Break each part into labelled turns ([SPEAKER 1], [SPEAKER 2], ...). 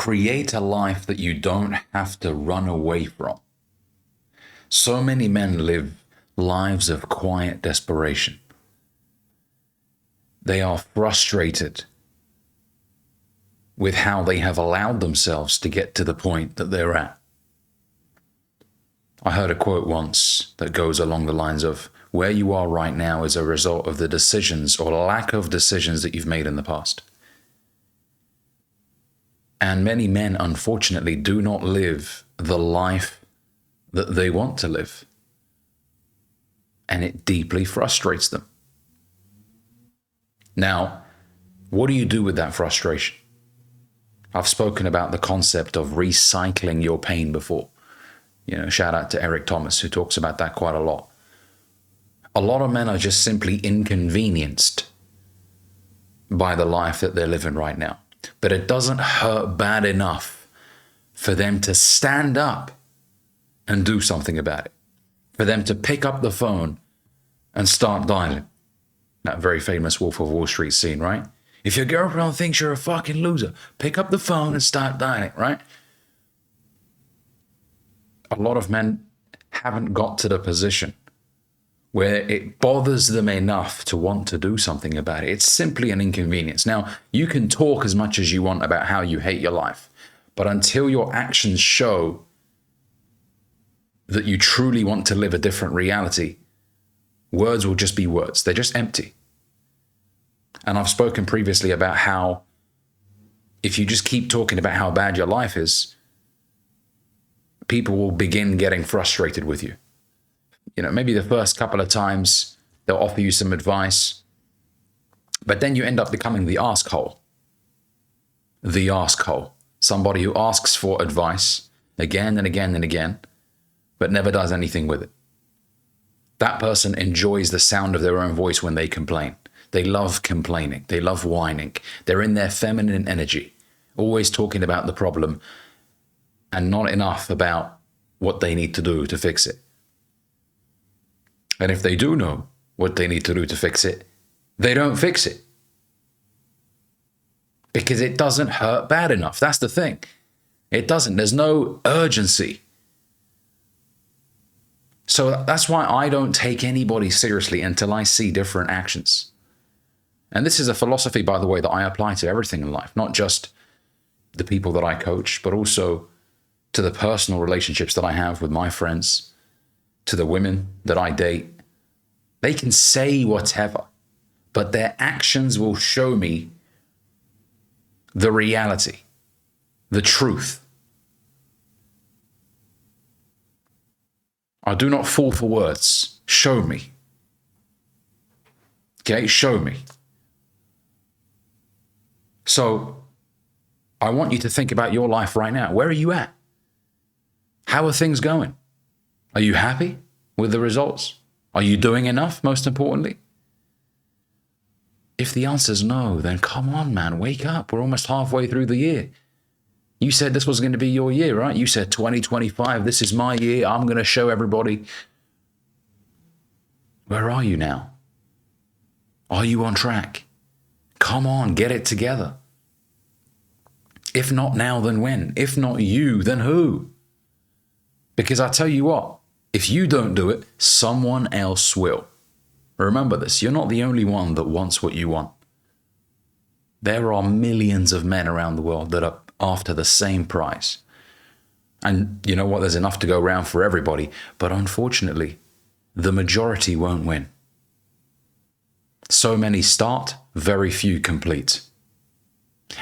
[SPEAKER 1] create a life that you don't have to run away from. So many men live lives of quiet desperation. They are frustrated with how they have allowed themselves to get to the point that they're at. I heard a quote once that goes along the lines of, where you are right now is a result of the decisions or lack of decisions that you've made in the past. And many men, unfortunately, do not live the life that they want to live. And it deeply frustrates them. Now, what do you do with that frustration? I've spoken about the concept of recycling your pain before. Shout out to Eric Thomas, who talks about that quite a lot. A lot of men are just simply inconvenienced by the life that they're living right now. But it doesn't hurt bad enough for them to stand up and do something about it. For them to pick up the phone and start dialing. That very famous Wolf of Wall Street scene, right? If your girlfriend thinks you're a fucking loser, pick up the phone and start dialing, right? A lot of men haven't got to the position where it bothers them enough to want to do something about it. It's simply an inconvenience. Now, you can talk as much as you want about how you hate your life, but until your actions show that you truly want to live a different reality, words will just be words. They're just empty. And I've spoken previously about how if you just keep talking about how bad your life is, people will begin getting frustrated with you. Maybe the first couple of times they'll offer you some advice, but then you end up becoming the asshole. The asshole. Somebody who asks for advice again and again and again, but never does anything with it. That person enjoys the sound of their own voice when they complain. They love complaining. They love whining. They're in their feminine energy, always talking about the problem and not enough about what they need to do to fix it. And if they do know what they need to do to fix it, they don't fix it. Because it doesn't hurt bad enough. That's the thing. It doesn't. There's no urgency. So that's why I don't take anybody seriously until I see different actions. And this is a philosophy, by the way, that I apply to everything in life, not just the people that I coach, but also to the personal relationships that I have with my friends, to the women that I date. They can say whatever, but their actions will show me the reality, the truth. I do not fall for words. Show me. Okay, show me. So I want you to think about your life right now. Where are you at? How are things going? Are you happy with the results? Are you doing enough, most importantly? If the answer is no, then come on, man, wake up. We're almost halfway through the year. You said this was going to be your year, right? You said 2025, this is my year. I'm going to show everybody. Where are you now? Are you on track? Come on, get it together. If not now, then when? If not you, then who? Because I tell you what, if you don't do it, someone else will. Remember this, you're not the only one that wants what you want. There are millions of men around the world that are after the same prize. And you know what, there's enough to go around for everybody, but unfortunately, the majority won't win. So many start, very few complete.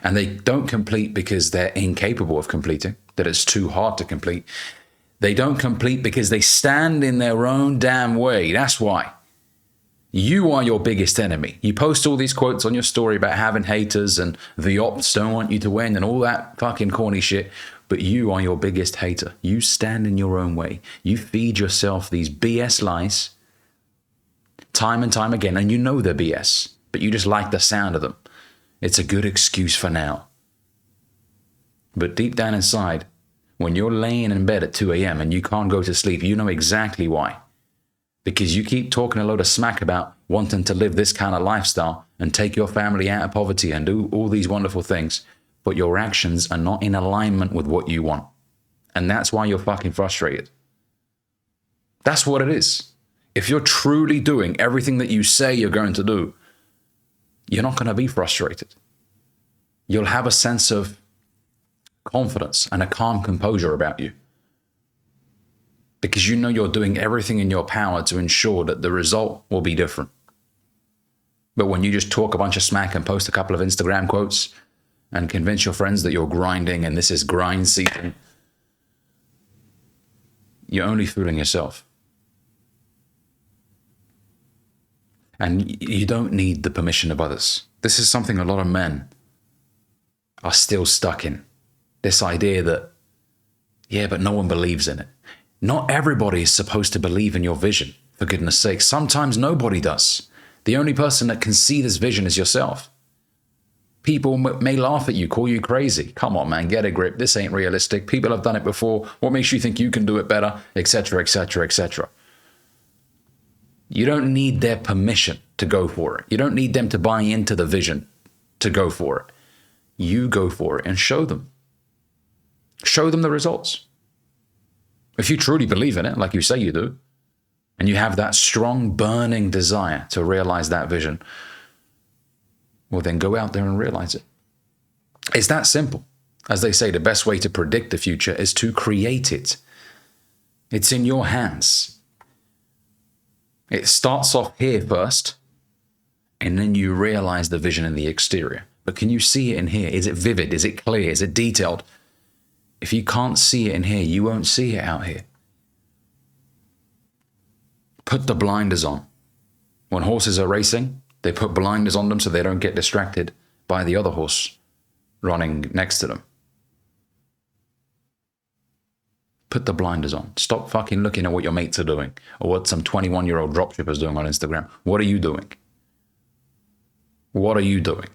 [SPEAKER 1] And they don't complete because they're incapable of completing, that it's too hard to complete. They don't complete because they stand in their own damn way. That's why. You are your biggest enemy. You post all these quotes on your story about having haters and the ops don't want you to win and all that fucking corny shit. But you are your biggest hater. You stand in your own way. You feed yourself these BS lies time and time again. And you know they're BS, but you just like the sound of them. It's a good excuse for now. But deep down inside, when you're laying in bed at 2 a.m. and you can't go to sleep, you know exactly why. Because you keep talking a load of smack about wanting to live this kind of lifestyle and take your family out of poverty and do all these wonderful things. but your actions are not in alignment with what you want. And that's why you're fucking frustrated. That's what it is. If you're truly doing everything that you say you're going to do, you're not going to be frustrated. You'll have a sense of confidence and a calm composure about you, because you know you're doing everything in your power to ensure that the result will be different. But when you just talk a bunch of smack and post a couple of Instagram quotes and convince your friends that you're grinding and this is grind season, you're only fooling yourself. And you don't need the permission of others. This is something a lot of men are still stuck in. This idea that, yeah, but no one believes in it. Not everybody is supposed to believe in your vision, for goodness sake. Sometimes nobody does. The only person that can see this vision is yourself. People may laugh at you, call you crazy. Come on, man, get a grip. This ain't realistic. People have done it before. What makes you think you can do it better? Etc., etc., etc. You don't need their permission to go for it. You don't need them to buy into the vision to go for it. You go for it and show them. Show them the results. If you truly believe in it, like you say you do, and you have that strong, burning desire to realize that vision, well, then go out there and realize it. It's that simple. As they say, the best way to predict the future is to create it. It's in your hands. It starts off here first, and then you realize the vision in the exterior. But can you see it in here? Is it vivid? Is it clear? Is it detailed? If you can't see it in here, you won't see it out here. Put the blinders on. When horses are racing, they put blinders on them so they don't get distracted by the other horse running next to them. Put the blinders on. Stop fucking looking at what your mates are doing or what some 21-year-old dropshipper is doing on Instagram. What are you doing? What are you doing?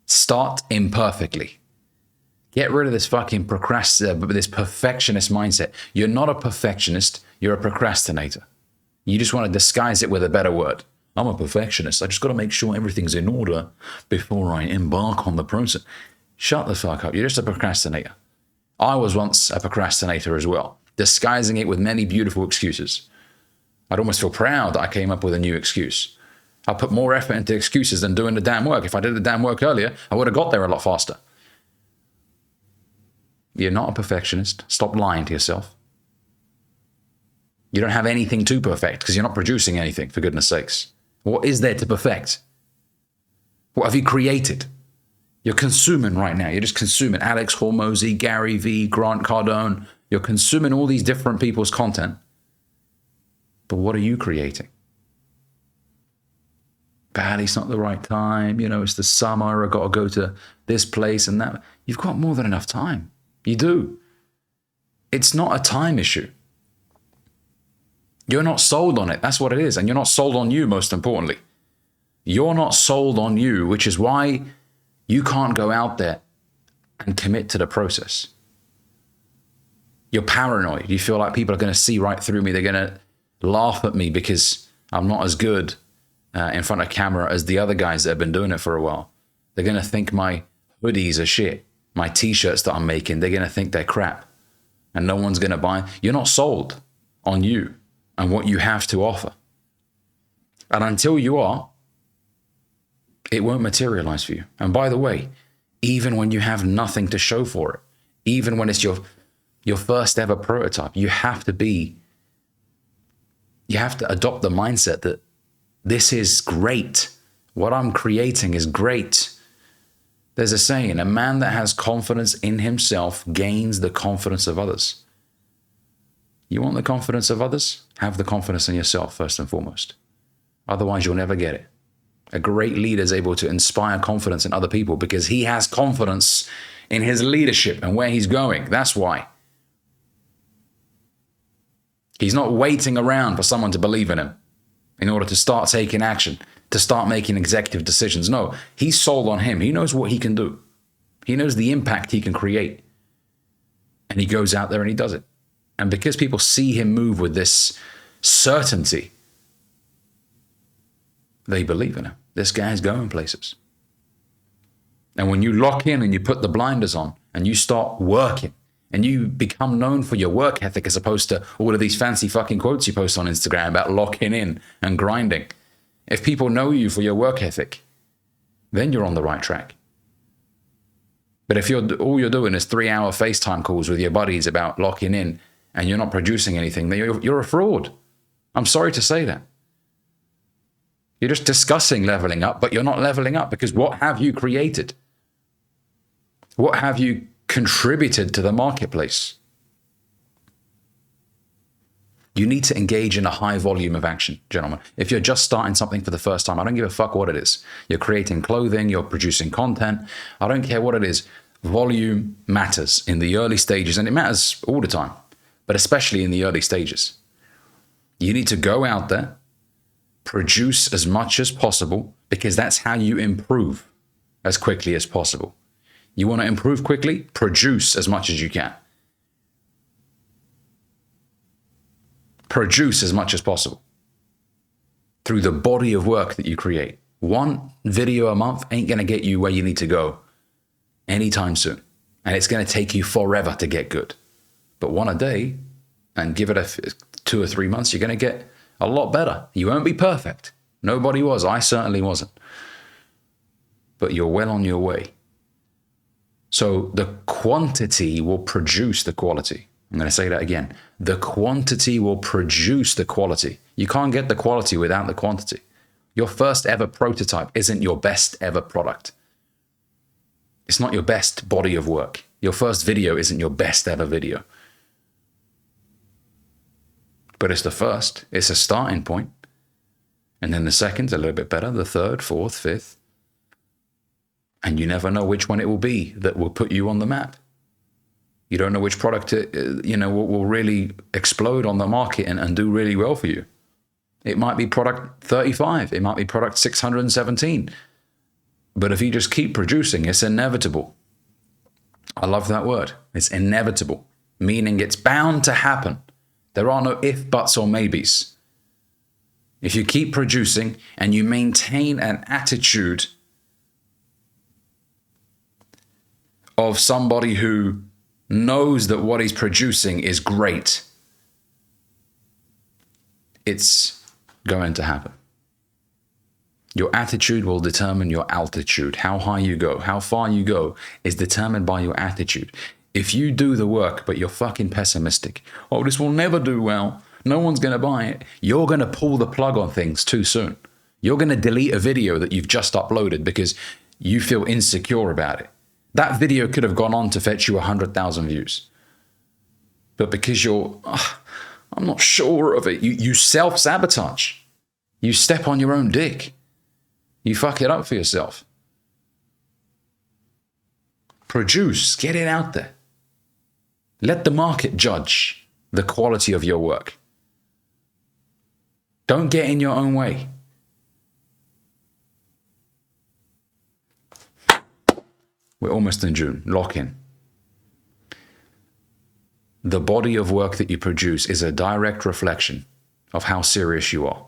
[SPEAKER 1] Start imperfectly. Get rid of this fucking this perfectionist mindset. You're not a perfectionist. You're a procrastinator. You just want to disguise it with a better word. I'm a perfectionist. I just got to make sure everything's in order before I embark on the process. Shut the fuck up. You're just a procrastinator. I was once a procrastinator as well, disguising it with many beautiful excuses. I'd almost feel proud that I came up with a new excuse. I put more effort into excuses than doing the damn work. If I did the damn work earlier, I would have got there a lot faster. You're not a perfectionist. Stop lying to yourself. You don't have anything to perfect because you're not producing anything, for goodness sakes. What is there to perfect? What have you created? You're consuming right now. You're just consuming Alex Hormozy, Gary Vee, Grant Cardone. You're consuming all these different people's content. But what are you creating? Bad, it's not the right time. You know, it's the summer. I've got to go to this place and that. You've got more than enough time. You do. It's not a time issue. You're not sold on it. That's what it is. And you're not sold on you, most importantly. You're not sold on you, which is why you can't go out there and commit to the process. You're paranoid. You feel like people are going to see right through me. They're going to laugh at me because I'm not as good in front of camera as the other guys that have been doing it for a while. They're going to think my hoodies are shit. My t-shirts that I'm making, they're going to think they're crap. And no one's going to buy. You're not sold on you and what you have to offer. And until you are, it won't materialize for you. And by the way, even when you have nothing to show for it, even when it's your first ever prototype, you have to adopt the mindset that this is great. What I'm creating is great. There's a saying, a man that has confidence in himself gains the confidence of others. You want the confidence of others? Have the confidence in yourself first and foremost. Otherwise, you'll never get it. A great leader is able to inspire confidence in other people because he has confidence in his leadership and where he's going. That's why. He's not waiting around for someone to believe in him in order to start taking action, to start making executive decisions. No, he's sold on him. He knows what he can do. He knows the impact he can create. And he goes out there and he does it. And because people see him move with this certainty, they believe in him. This guy's going places. And when you lock in and you put the blinders on and you start working and you become known for your work ethic as opposed to all of these fancy fucking quotes you post on Instagram about locking in and grinding. If people know you for your work ethic, then you're on the right track. But if all you're doing is 3-hour FaceTime calls with your buddies about locking in and you're not producing anything, then you're a fraud. I'm sorry to say that. You're just discussing leveling up, but you're not leveling up because what have you created? What have you contributed to the marketplace? You need to engage in a high volume of action, gentlemen. If you're just starting something for the first time, I don't give a fuck what it is. You're creating clothing, you're producing content. I don't care what it is. Volume matters in the early stages, and it matters all the time, but especially in the early stages. You need to go out there, produce as much as possible, because that's how you improve as quickly as possible. You want to improve quickly? Produce as much as you can. Produce as much as possible through the body of work that you create. One video a month ain't going to get you where you need to go anytime soon. And it's going to take you forever to get good. But one a day, and give it 2 or 3 months, you're going to get a lot better. You won't be perfect. Nobody was. I certainly wasn't. But you're well on your way. So the quantity will produce the quality. I'm going to say that again. The quantity will produce the quality. You can't get the quality without the quantity. Your first ever prototype isn't your best ever product. It's not your best body of work. Your first video isn't your best ever video. But it's the first. It's a starting point. And then the second's a little bit better. The third, fourth, fifth. And you never know which one it will be that will put you on the map. You don't know which product will really explode on the market and do really well for you. It might be product 35. It might be product 617. But if you just keep producing, it's inevitable. I love that word. It's inevitable, meaning it's bound to happen. There are no if, buts, or maybes. If you keep producing and you maintain an attitude of somebody who knows that what he's producing is great, it's going to happen. Your attitude will determine your altitude. How high you go, how far you go is determined by your attitude. If you do the work, but you're fucking pessimistic, oh, this will never do well, no one's going to buy it, you're going to pull the plug on things too soon. You're going to delete a video that you've just uploaded because you feel insecure about it. That video could have gone on to fetch you 100,000 views. But because I'm not sure of it, you self-sabotage. You step on your own dick. You fuck it up for yourself. Produce, get it out there. Let the market judge the quality of your work. Don't get in your own way. We're almost in June. Lock in. The body of work that you produce is a direct reflection of how serious you are.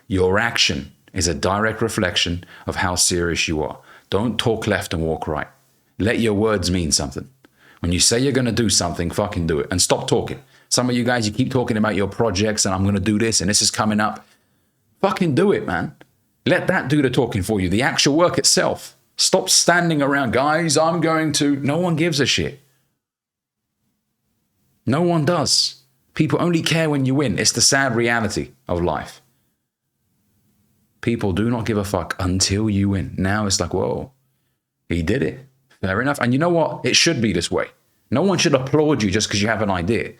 [SPEAKER 1] Your action is a direct reflection of how serious you are. Don't talk left and walk right. Let your words mean something. When you say you're going to do something, fucking do it. And stop talking. Some of you guys, you keep talking about your projects and I'm going to do this and this is coming up. Fucking do it, man. Let that do the talking for you. The actual work itself. Stop standing around, guys, I'm going to. No one gives a shit. No one does. People only care when you win. It's the sad reality of life. People do not give a fuck until you win. Now it's like, whoa, he did it. Fair enough. And you know what? It should be this way. No one should applaud you just because you have an idea.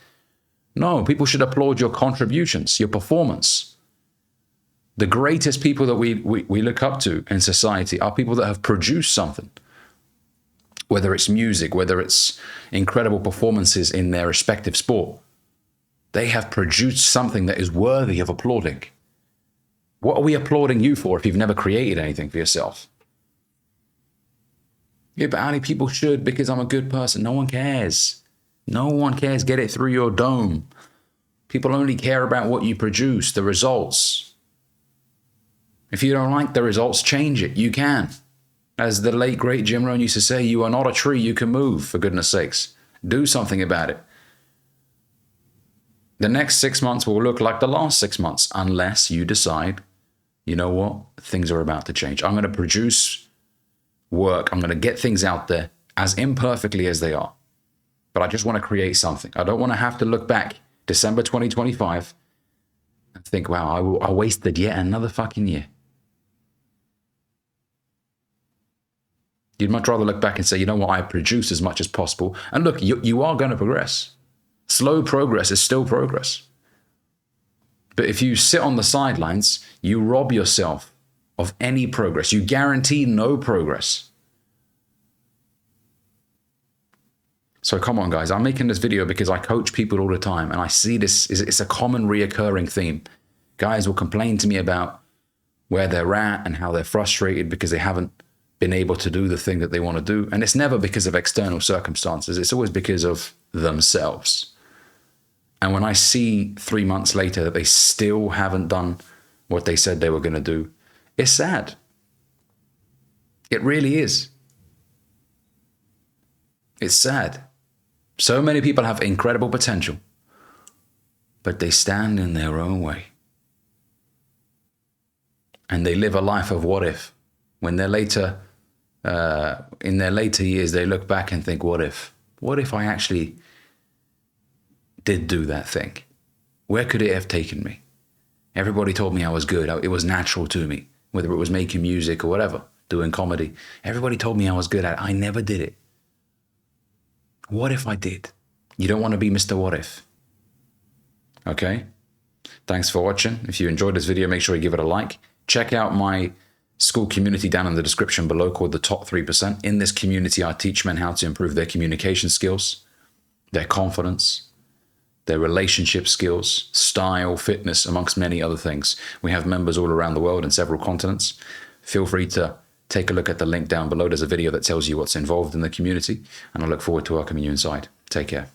[SPEAKER 1] No, people should applaud your contributions, your performance. The greatest people that we look up to in society are people that have produced something. Whether it's music, whether it's incredible performances in their respective sport. They have produced something that is worthy of applauding. What are we applauding you for if you've never created anything for yourself? Yeah, but Ali, people should because I'm a good person. No one cares. No one cares. Get it through your dome. People only care about what you produce, the results. If you don't like the results, change it. You can. As the late, great Jim Rohn used to say, you are not a tree, you can move, for goodness sakes. Do something about it. The next 6 months will look like the last 6 months unless you decide, you know what, things are about to change. I'm going to produce work. I'm going to get things out there as imperfectly as they are. But I just want to create something. I don't want to have to look back December 2025 and think, wow, I wasted yet another fucking year. You'd much rather look back and say, you know what, I produced as much as possible. And look, you are going to progress. Slow progress is still progress. But if you sit on the sidelines, you rob yourself of any progress. You guarantee no progress. So come on, guys. I'm making this video because I coach people all the time, and I see this. It's a common reoccurring theme. Guys will complain to me about where they're at and how they're frustrated because they haven't been able to do the thing that they want to do. And it's never because of external circumstances. It's always because of themselves. And when I see 3 months later that they still haven't done what they said they were going to do, it's sad. It really is. It's sad. So many people have incredible potential, but they stand in their own way. And they live a life of what if. When they're later, in their later years, they look back and think, what if? What if I actually did do that thing? Where could it have taken me? Everybody told me I was good. It was natural to me, whether it was making music or whatever, doing comedy. Everybody told me I was good at it. I never did it. What if I did? You don't want to be Mr. What If. Okay? Thanks for watching. If you enjoyed this video, make sure you give it a like. Check out my school community down in the description below called the Top 3%. In this community, I teach men how to improve their communication skills, their confidence, their relationship skills, style, fitness, amongst many other things. We have members all around the world in several continents. Feel free to take a look at the link down below. There's a video that tells you what's involved in the community, and I look forward to welcoming you inside. Take care.